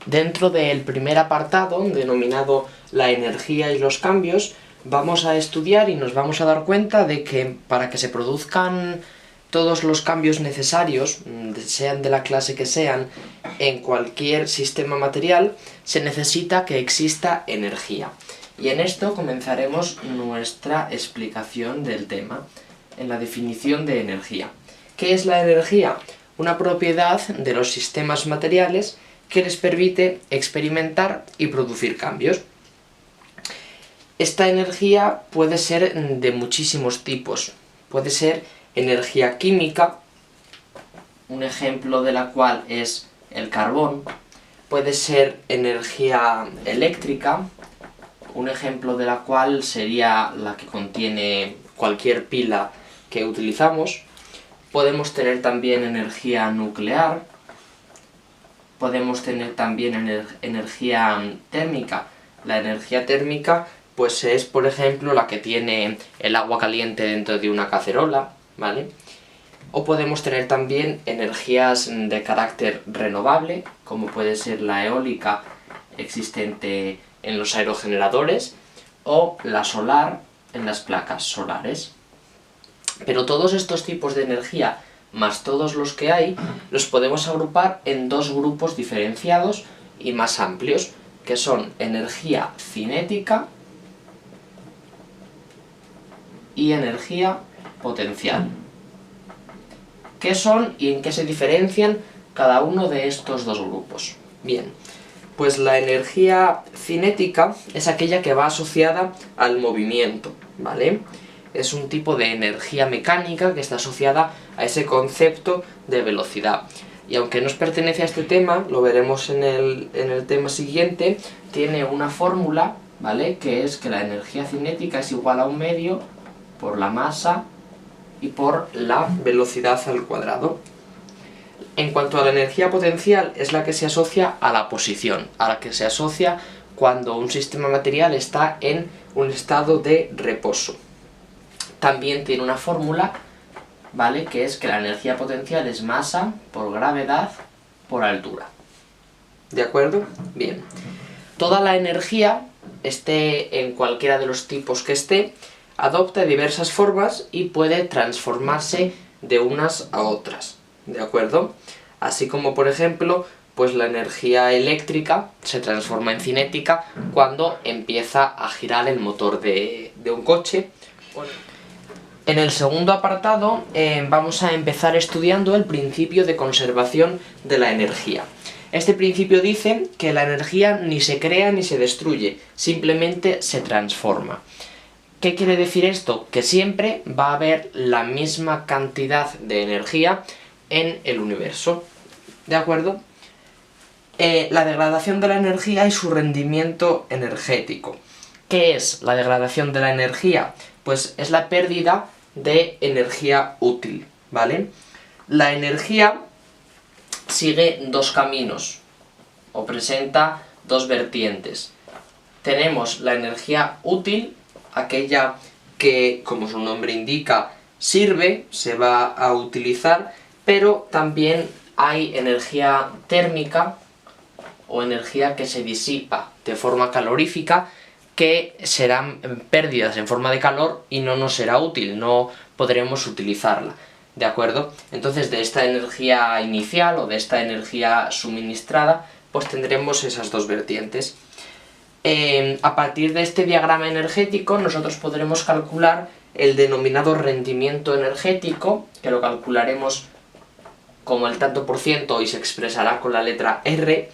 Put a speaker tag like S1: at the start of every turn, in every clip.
S1: Dentro del primer apartado, denominado la energía y los cambios, vamos a estudiar y nos vamos a dar cuenta de que para que se produzcan todos los cambios necesarios, sean de la clase que sean, en cualquier sistema material, se necesita que exista energía. Y en esto comenzaremos nuestra explicación del tema, en la definición de energía. ¿Qué es la energía? Una propiedad de los sistemas materiales que les permite experimentar y producir cambios. Esta energía puede ser de muchísimos tipos. Puede ser energía química, un ejemplo de la cual es el carbón. Puede ser energía eléctrica, un ejemplo de la cual sería la que contiene cualquier pila que utilizamos. Podemos tener también energía nuclear. Podemos tener también energía térmica. La energía térmica pues es, por ejemplo, la que tiene el agua caliente dentro de una cacerola, ¿vale? O podemos tener también energías de carácter renovable, como puede ser la eólica existente en los aerogeneradores, o la solar en las placas solares. Pero todos estos tipos de energía, más todos los que hay, los podemos agrupar en dos grupos diferenciados y más amplios, que son energía cinética y energía potencial. ¿Qué son y en qué se diferencian cada uno de estos dos grupos? Bien, pues la energía cinética es aquella que va asociada al movimiento, ¿vale? Es un tipo de energía mecánica que está asociada a ese concepto de velocidad. Y aunque no pertenece a este tema, lo veremos en el tema siguiente, tiene una fórmula, ¿vale? Que es que la energía cinética es igual a un medio por la masa y por la velocidad al cuadrado. En cuanto a la energía potencial, es la que se asocia a la posición, a la que se asocia cuando un sistema material está en un estado de reposo. También tiene una fórmula, ¿vale? Que es que la energía potencial es masa por gravedad por altura. ¿De acuerdo? Bien. Toda la energía, esté en cualquiera de los tipos que esté, adopta diversas formas y puede transformarse de unas a otras. ¿De acuerdo? Así como, por ejemplo, pues la energía eléctrica se transforma en cinética cuando empieza a girar el motor de un coche. En el segundo apartado vamos a empezar estudiando el principio de conservación de la energía. Este principio dice que la energía ni se crea ni se destruye, simplemente se transforma. ¿Qué quiere decir esto? Que siempre va a haber la misma cantidad de energía en el universo. ¿De acuerdo? La degradación de la energía y su rendimiento energético. ¿Qué es la degradación de la energía? Pues es la pérdida de energía útil, ¿vale? La energía sigue dos caminos, o presenta dos vertientes. Tenemos la energía útil, aquella que, como su nombre indica, sirve, se va a utilizar, pero también hay energía térmica, o energía que se disipa de forma calorífica, que serán pérdidas en forma de calor y no nos será útil, no podremos utilizarla, ¿de acuerdo? Entonces de esta energía inicial o de esta energía suministrada, pues tendremos esas dos vertientes. A partir de este diagrama energético nosotros podremos calcular el denominado rendimiento energético, que lo calcularemos como el tanto por ciento y se expresará con la letra R,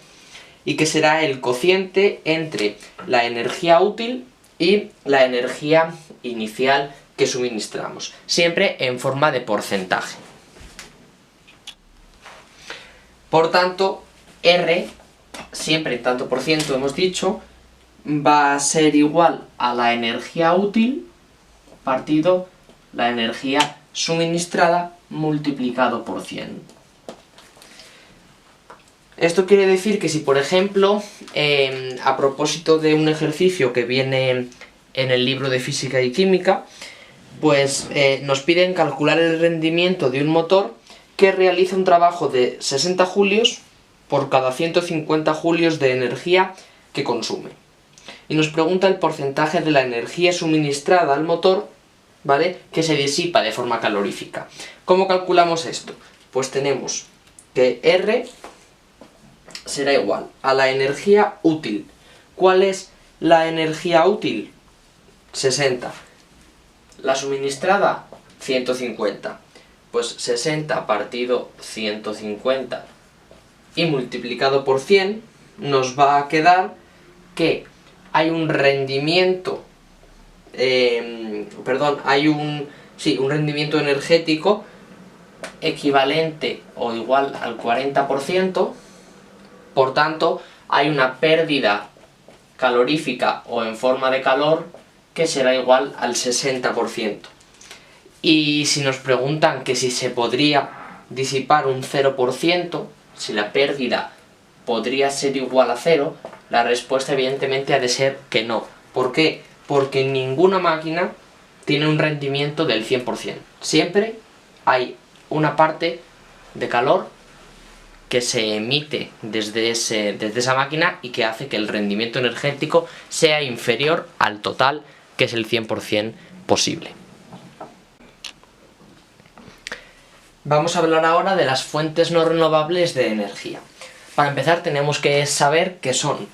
S1: y que será el cociente entre la energía útil y la energía inicial que suministramos, siempre en forma de porcentaje. Por tanto, R, siempre en tanto por ciento hemos dicho, va a ser igual a la energía útil partido la energía suministrada multiplicado por 100. Esto quiere decir que si, por ejemplo, a propósito de un ejercicio que viene en el libro de Física y Química, pues nos piden calcular el rendimiento de un motor que realiza un trabajo de 60 julios por cada 150 julios de energía que consume. Y nos pregunta el porcentaje de la energía suministrada al motor, ¿vale?, que se disipa de forma calorífica. ¿Cómo calculamos esto? Pues tenemos que R será igual a la energía útil. ¿Cuál es la energía útil? 60. La suministrada, 150. Pues 60 partido 150 y multiplicado por 100 nos va a quedar que hay un rendimiento, un rendimiento energético equivalente o igual al 40%, por tanto hay una pérdida calorífica o en forma de calor que será igual al 60%. Y si nos preguntan que si se podría disipar un 0%, si la pérdida podría ser igual a 0, la respuesta evidentemente ha de ser que no. ¿Por qué? Porque ninguna máquina tiene un rendimiento del 100%. Siempre hay una parte de calor que se emite desde esa máquina y que hace que el rendimiento energético sea inferior al total, que es el 100% posible. Vamos a hablar ahora de las fuentes no renovables de energía. Para empezar tenemos que saber qué son.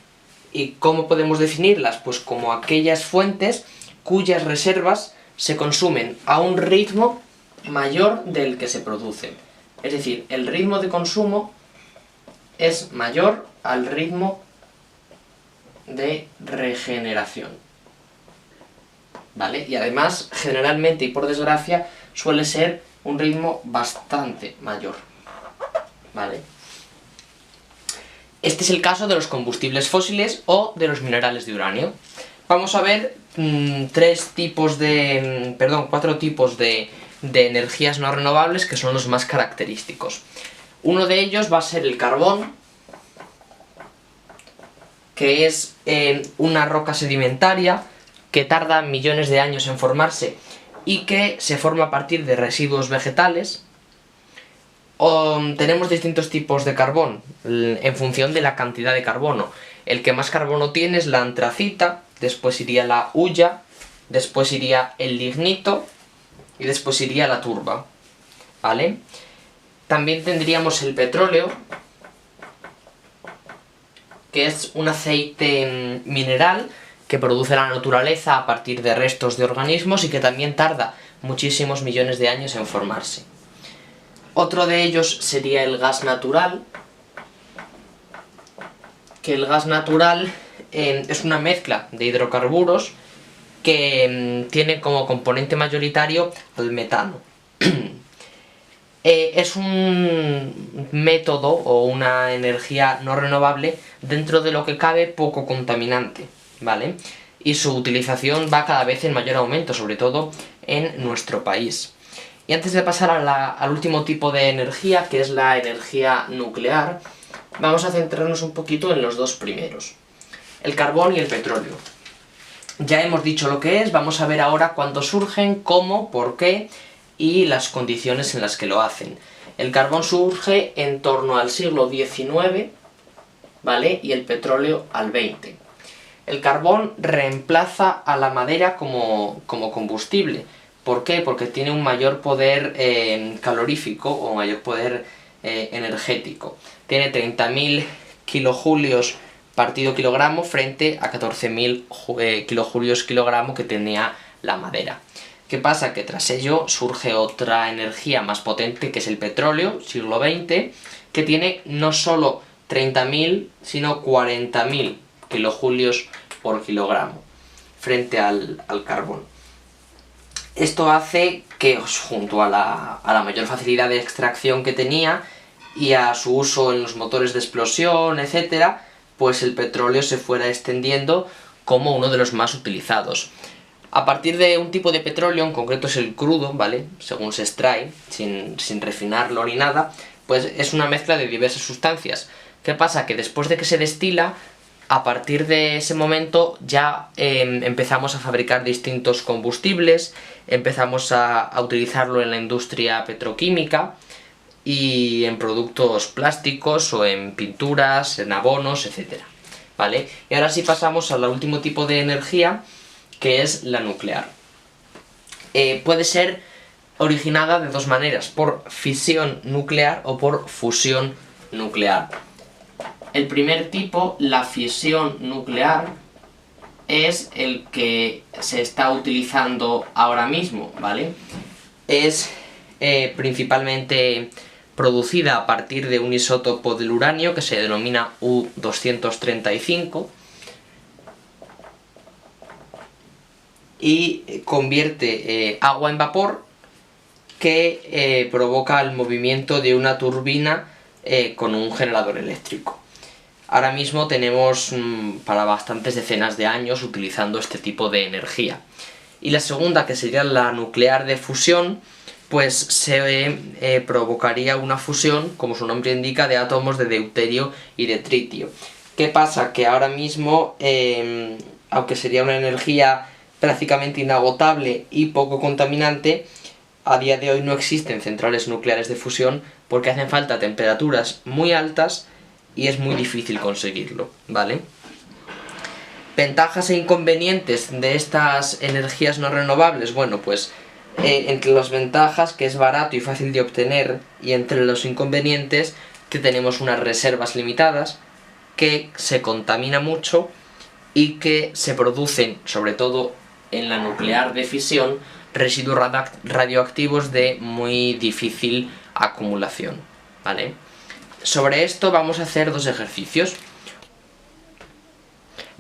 S1: ¿Y cómo podemos definirlas? Pues como aquellas fuentes cuyas reservas se consumen a un ritmo mayor del que se producen. Es decir, el ritmo de consumo es mayor al ritmo de regeneración. ¿Vale? Y además, generalmente y por desgracia, suele ser un ritmo bastante mayor. ¿Vale? Este es el caso de los combustibles fósiles o de los minerales de uranio. Vamos a ver cuatro tipos de energías no renovables que son los más característicos. Uno de ellos va a ser el carbón, que es una roca sedimentaria que tarda millones de años en formarse y que se forma a partir de residuos vegetales. Tenemos distintos tipos de carbón en función de la cantidad de carbono. El que más carbono tiene es la antracita, después iría la hulla, después iría el lignito y después iría la turba. ¿Vale? También tendríamos el petróleo, que es un aceite mineral que produce la naturaleza a partir de restos de organismos y que también tarda muchísimos millones de años en formarse. Otro de ellos sería el gas natural, que el gas natural es una mezcla de hidrocarburos que tiene como componente mayoritario el metano. Es un método o una energía no renovable dentro de lo que cabe poco contaminante, ¿vale? Y su utilización va cada vez en mayor aumento, sobre todo en nuestro país. Y antes de pasar al último tipo de energía, que es la energía nuclear, vamos a centrarnos un poquito en los dos primeros, el carbón y el petróleo. Ya hemos dicho lo que es, vamos a ver ahora cuándo surgen, cómo, por qué y las condiciones en las que lo hacen. El carbón surge en torno al siglo XIX, ¿vale? Y el petróleo al XX. El carbón reemplaza a la madera como combustible. ¿Por qué? Porque tiene un mayor poder calorífico o mayor poder energético. Tiene 30.000 kilojulios partido kilogramo frente a 14.000 kilojulios kilogramo que tenía la madera. ¿Qué pasa? Que tras ello surge otra energía más potente, que es el petróleo, siglo XX, que tiene no solo 30.000, sino 40.000 kilojulios por kilogramo, frente al carbón. Esto hace que, junto a la mayor facilidad de extracción que tenía, y a su uso en los motores de explosión, etc., pues el petróleo se fuera extendiendo como uno de los más utilizados. A partir de un tipo de petróleo, en concreto es el crudo, ¿vale? Según se extrae, sin refinarlo ni nada, pues es una mezcla de diversas sustancias. ¿Qué pasa? Que después de que se destila, a partir de ese momento ya empezamos a fabricar distintos combustibles, empezamos a utilizarlo en la industria petroquímica, y en productos plásticos o en pinturas, en abonos, etc. ¿Vale? Y ahora sí pasamos al último tipo de energía, que es la nuclear. Puede ser originada de dos maneras, por fisión nuclear o por fusión nuclear. El primer tipo, la fisión nuclear, es el que se está utilizando ahora mismo, ¿vale? Es principalmente producida a partir de un isótopo del uranio que se denomina U-235 y convierte agua en vapor que provoca el movimiento de una turbina con un generador eléctrico. Ahora mismo tenemos para bastantes decenas de años utilizando este tipo de energía. Y la segunda, que sería la nuclear de fusión, pues se provocaría una fusión, como su nombre indica, de átomos de deuterio y de tritio. ¿Qué pasa? Que ahora mismo, aunque sería una energía prácticamente inagotable y poco contaminante, a día de hoy no existen centrales nucleares de fusión porque hacen falta temperaturas muy altas y es muy difícil conseguirlo, ¿vale? Ventajas e inconvenientes de estas energías no renovables, bueno, pues entre las ventajas, que es barato y fácil de obtener, y entre los inconvenientes, que tenemos unas reservas limitadas, que se contamina mucho y que se producen, sobre todo en la nuclear de fisión, residuos radioactivos de muy difícil acumulación, ¿vale? Sobre esto vamos a hacer dos ejercicios.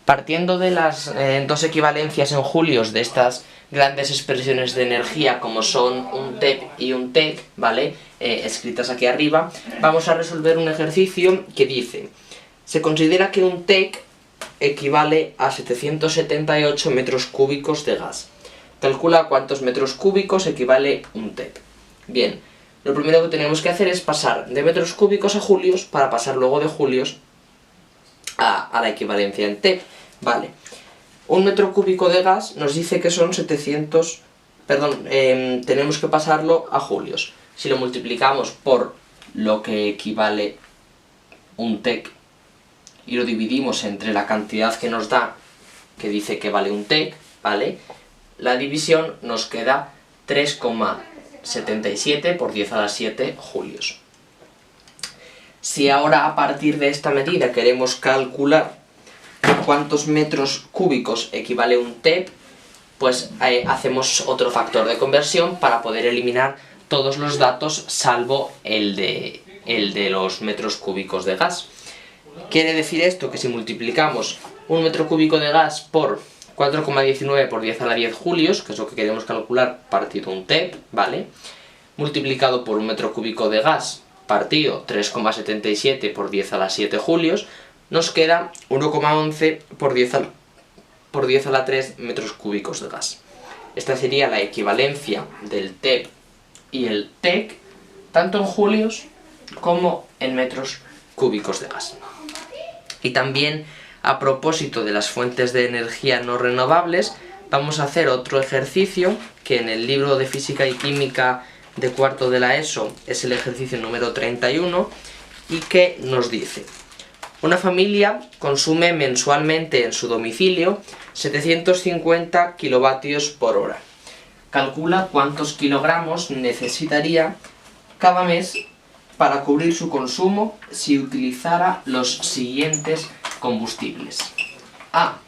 S1: Partiendo de las dos equivalencias en julios de estas grandes expresiones de energía como son un TeP y un TeC, ¿vale? Escritas aquí arriba, vamos a resolver un ejercicio que dice: se considera que un TeC equivale a 778 metros cúbicos de gas. Calcula a cuántos metros cúbicos equivale un TeP. Bien, lo primero que tenemos que hacer es pasar de metros cúbicos a julios para pasar luego de julios a la equivalencia en TeP. Vale, un metro cúbico de gas nos dice que son 700... tenemos que pasarlo a julios. Si lo multiplicamos por lo que equivale un TeC y lo dividimos entre la cantidad que nos da, que dice que vale un TeC, ¿vale? La división nos queda 3,77 por 10 a la 7 julios. Si ahora a partir de esta medida queremos calcular cuántos metros cúbicos equivale un TeP, pues hacemos otro factor de conversión para poder eliminar todos los datos salvo el de los metros cúbicos de gas. Quiere decir esto que si multiplicamos un metro cúbico de gas por 4,19 por 10 a la 10 julios, que es lo que queremos calcular partido un TeP, ¿vale? Multiplicado por un metro cúbico de gas partido 3,77 por 10 a la 7 julios, nos queda 1,11 por 10 a la 3 metros cúbicos de gas. Esta sería la equivalencia del TeP y el TeC, tanto en julios como en metros cúbicos de gas. Y también, a propósito de las fuentes de energía no renovables, vamos a hacer otro ejercicio que en el libro de Física y Química de cuarto de la ESO es el ejercicio número 31 y que nos dice: una familia consume mensualmente en su domicilio 750 kilovatios por hora. Calcula cuántos kilogramos necesitaría cada mes para cubrir su consumo si utilizara los siguientes combustibles. A.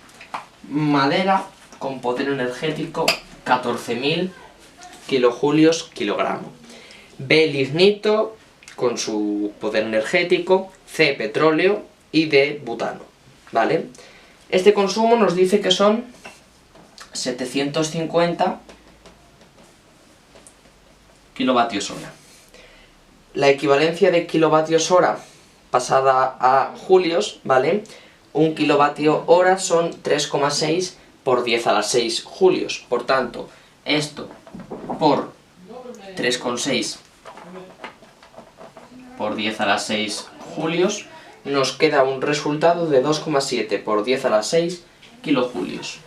S1: Madera con poder energético 14.000 kilojulios kilogramo. B. Lignito con su poder energético. C. Petróleo. Y D. Butano. ¿Vale? Este consumo nos dice que son 750 kilovatios hora. La equivalencia de kilovatios hora pasada a julios, ¿vale? Un kilovatio hora son 3,6 por 10 a la 6 julios. Por tanto, esto por 3,6 por 10 a la 6 julios nos queda un resultado de 2,7 por 10 a la 6 kilojulios.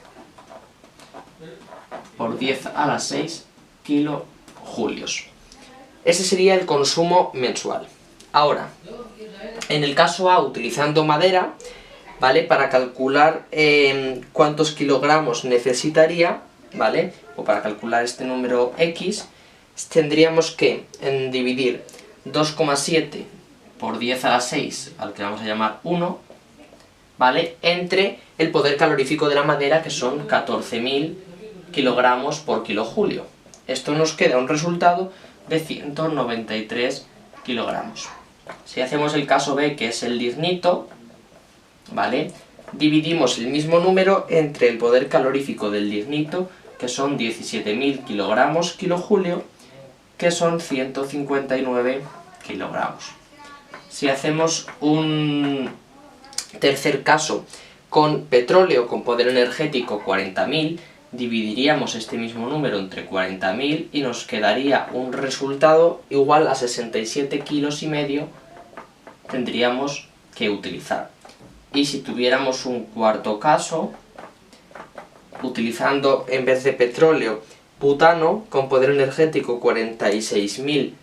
S1: Por 10 a la 6 kilojulios. Ese sería el consumo mensual. Ahora, en el caso A, utilizando madera, ¿vale? Para calcular cuántos kilogramos necesitaría, ¿vale? O para calcular este número X, tendríamos que dividir 2,7 por 10 a la 6, al que vamos a llamar 1, ¿vale? Entre el poder calorífico de la madera, que son 14.000 kilogramos por kilojulio. Esto nos queda un resultado de 193 kilogramos. Si hacemos el caso B, que es el lignito, ¿vale? Dividimos el mismo número entre el poder calorífico del lignito, que son 17.000 kilogramos kilojulio, que son 159 kilogramos. Si hacemos un tercer caso con petróleo con poder energético 40.000, dividiríamos este mismo número entre 40.000 y nos quedaría un resultado igual a 67,5 kilos tendríamos que utilizar. Y si tuviéramos un cuarto caso, utilizando en vez de petróleo butano con poder energético 46.000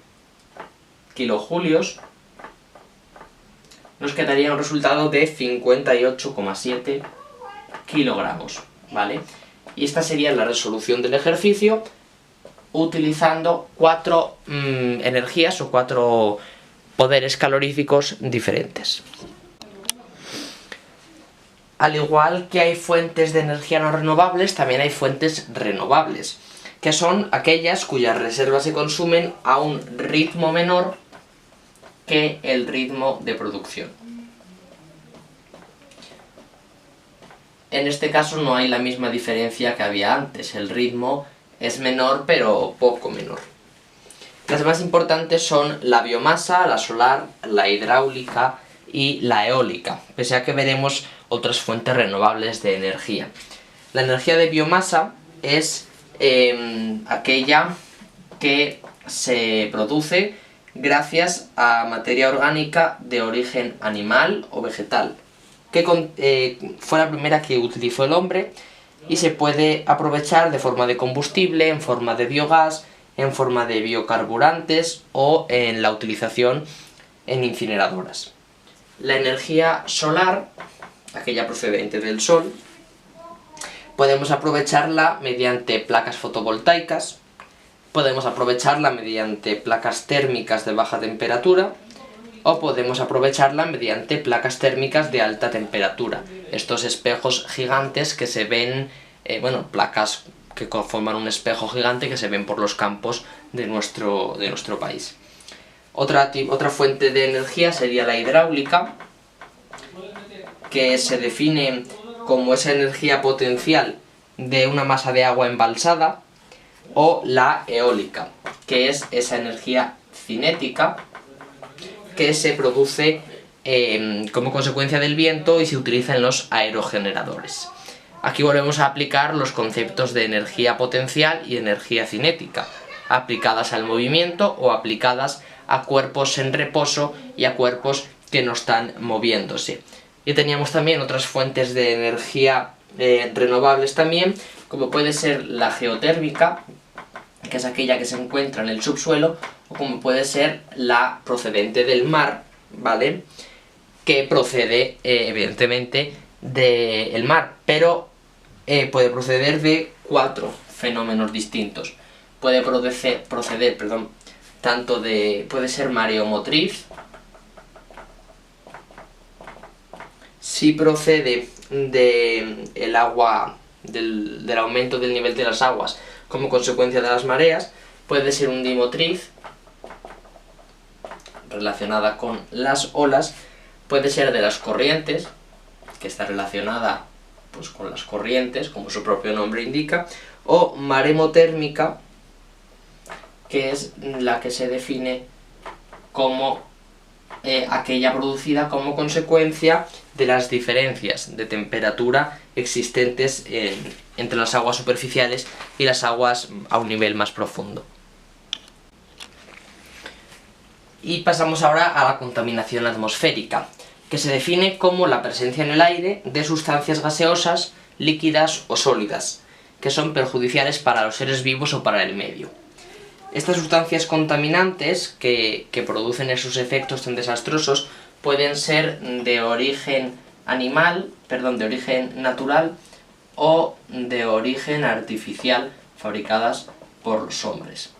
S1: kilojulios, nos quedaría un resultado de 58,7 kilogramos, ¿vale? Y esta sería la resolución del ejercicio utilizando 4 energías o 4 poderes caloríficos diferentes. Al igual que hay fuentes de energía no renovables, también hay fuentes renovables, que son aquellas cuyas reservas se consumen a un ritmo menor que el ritmo de producción. En este caso no hay la misma diferencia que había antes, el ritmo es menor pero poco menor. Las más importantes son la biomasa, la solar, la hidráulica y la eólica, pese a que veremos otras fuentes renovables de energía. La energía de biomasa es aquella que se produce gracias a materia orgánica de origen animal o vegetal, que fue la primera que utilizó el hombre y se puede aprovechar de forma de combustible, en forma de biogás, en forma de biocarburantes o en la utilización en incineradoras. La energía solar, aquella procedente del sol, podemos aprovecharla mediante placas fotovoltaicas, podemos aprovecharla mediante placas térmicas de baja temperatura o podemos aprovecharla mediante placas térmicas de alta temperatura. Estos espejos gigantes que se ven, placas que forman un espejo gigante que se ven por los campos de nuestro país. Otra fuente de energía sería la hidráulica, que se define como esa energía potencial de una masa de agua embalsada, o la eólica, que es esa energía cinética que se produce como consecuencia del viento y se utiliza en los aerogeneradores. Aquí volvemos a aplicar los conceptos de energía potencial y energía cinética, aplicadas al movimiento o aplicadas a cuerpos en reposo y a cuerpos que no están moviéndose. Y teníamos también otras fuentes de energía renovables también, como puede ser la geotérmica, que es aquella que se encuentra en el subsuelo, o como puede ser la procedente del mar, ¿vale? Que procede, evidentemente, del mar, pero puede proceder de 4 fenómenos distintos. Puede proceder, puede ser mareomotriz, si procede del agua, del aumento del nivel de las aguas como consecuencia de las mareas, puede ser undimotriz, relacionada con las olas, puede ser de las corrientes, que está relacionada pues con las corrientes, como su propio nombre indica, o maremotérmica, que es la que se define como aquella producida como consecuencia de las diferencias de temperatura existentes entre las aguas superficiales y las aguas a un nivel más profundo. Y pasamos ahora a la contaminación atmosférica, que se define como la presencia en el aire de sustancias gaseosas, líquidas o sólidas, que son perjudiciales para los seres vivos o para el medio. Estas sustancias contaminantes que producen esos efectos tan desastrosos pueden ser de origen de origen natural o de origen artificial, fabricadas por los hombres.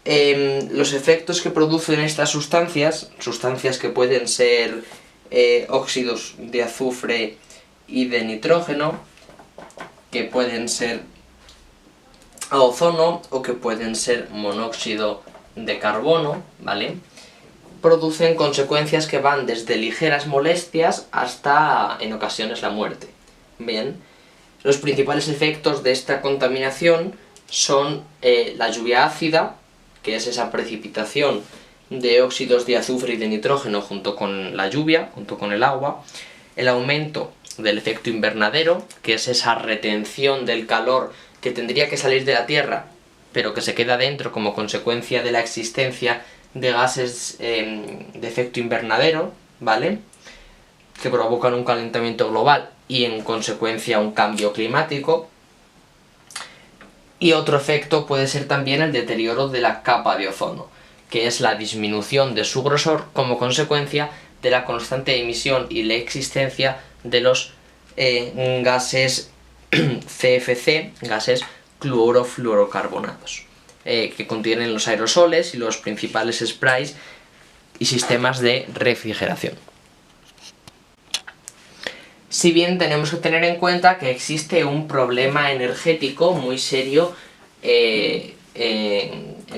S1: Los efectos que producen estas sustancias que pueden ser óxidos de azufre y de nitrógeno, que pueden ser ozono o que pueden ser monóxido de carbono, ¿vale? Producen consecuencias que van desde ligeras molestias hasta, en ocasiones, la muerte. Bien, los principales efectos de esta contaminación son la lluvia ácida, que es esa precipitación de óxidos de azufre y de nitrógeno junto con la lluvia, junto con el agua, el aumento del efecto invernadero, que es esa retención del calor que tendría que salir de la Tierra, pero que se queda dentro como consecuencia de la existencia de gases de efecto invernadero, ¿vale?, que provocan un calentamiento global y en consecuencia un cambio climático. Y otro efecto puede ser también el deterioro de la capa de ozono, que es la disminución de su grosor como consecuencia de la constante emisión y la existencia de los gases CFC, gases clorofluorocarbonados, que contienen los aerosoles y los principales sprays y sistemas de refrigeración. Si bien tenemos que tener en cuenta que existe un problema energético muy serio en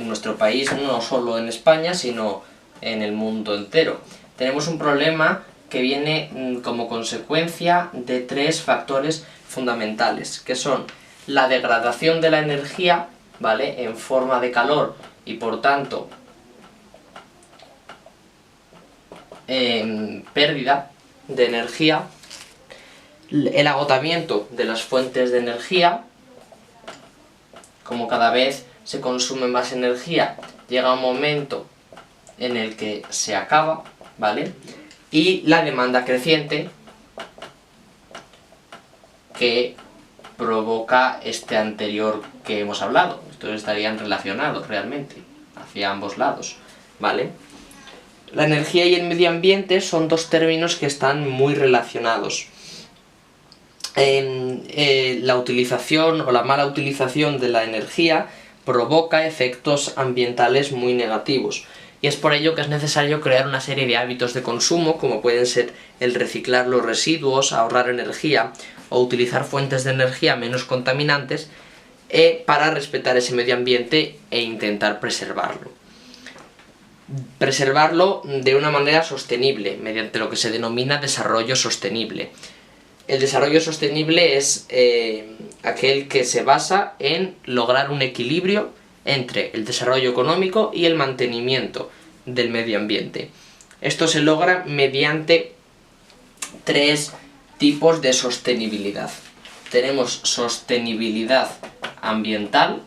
S1: nuestro país, no solo en España, sino en el mundo entero. Tenemos un problema que viene como consecuencia de 3 factores fundamentales, que son la degradación de la energía, ¿vale?, en forma de calor y por tanto pérdida de energía, el agotamiento de las fuentes de energía, como cada vez se consume más energía, llega un momento en el que se acaba, ¿vale?, y la demanda creciente que provoca este anterior que hemos hablado. Estos estarían relacionados realmente, hacia ambos lados, ¿vale? La energía y el medio ambiente son 2 términos que están muy relacionados. La utilización o la mala utilización de la energía provoca efectos ambientales muy negativos, y es por ello que es necesario crear una serie de hábitos de consumo, como pueden ser el reciclar los residuos, ahorrar energía o utilizar fuentes de energía menos contaminantes, para respetar ese medio ambiente e intentar preservarlo. Preservarlo de una manera sostenible, mediante lo que se denomina desarrollo sostenible. El desarrollo sostenible es aquel que se basa en lograr un equilibrio entre el desarrollo económico y el mantenimiento del medio ambiente. Esto se logra mediante 3 tipos de sostenibilidad. Tenemos sostenibilidad ambiental,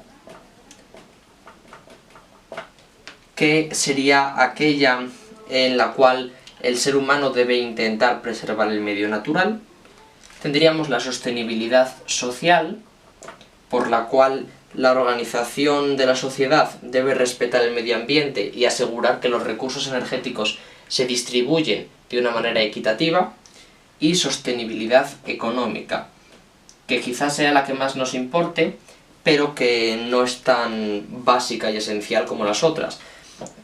S1: que sería aquella en la cual el ser humano debe intentar preservar el medio natural. Tendríamos la sostenibilidad social, por la cual la organización de la sociedad debe respetar el medio ambiente y asegurar que los recursos energéticos se distribuyen de una manera equitativa. Y sostenibilidad económica, que quizás sea la que más nos importe, pero que no es tan básica y esencial como las otras.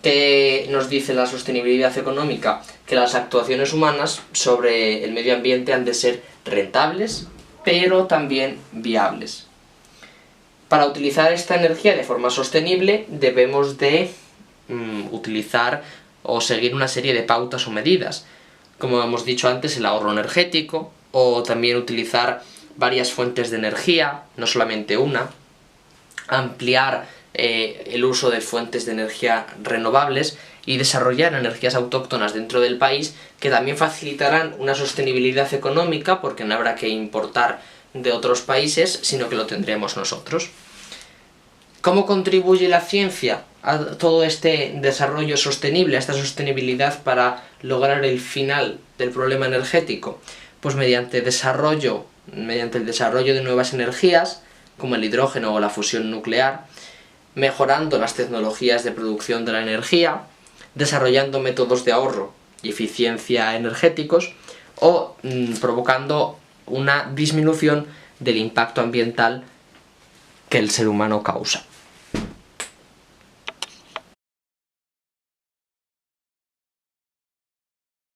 S1: ¿Qué nos dice la sostenibilidad económica? Que las actuaciones humanas sobre el medio ambiente han de ser rentables, pero también viables. Para utilizar esta energía de forma sostenible debemos de utilizar o seguir una serie de pautas o medidas. Como hemos dicho antes, el ahorro energético, o también utilizar varias fuentes de energía, no solamente una, ampliar el uso de fuentes de energía renovables y desarrollar energías autóctonas dentro del país, que también facilitarán una sostenibilidad económica, porque no habrá que importar de otros países, sino que lo tendremos nosotros. ¿Cómo contribuye la ciencia a todo este desarrollo sostenible, a esta sostenibilidad para lograr el final del problema energético? Pues mediante el desarrollo de nuevas energías, como el hidrógeno o la fusión nuclear, mejorando las tecnologías de producción de la energía, desarrollando métodos de ahorro y eficiencia energéticos, o provocando una disminución del impacto ambiental que el ser humano causa.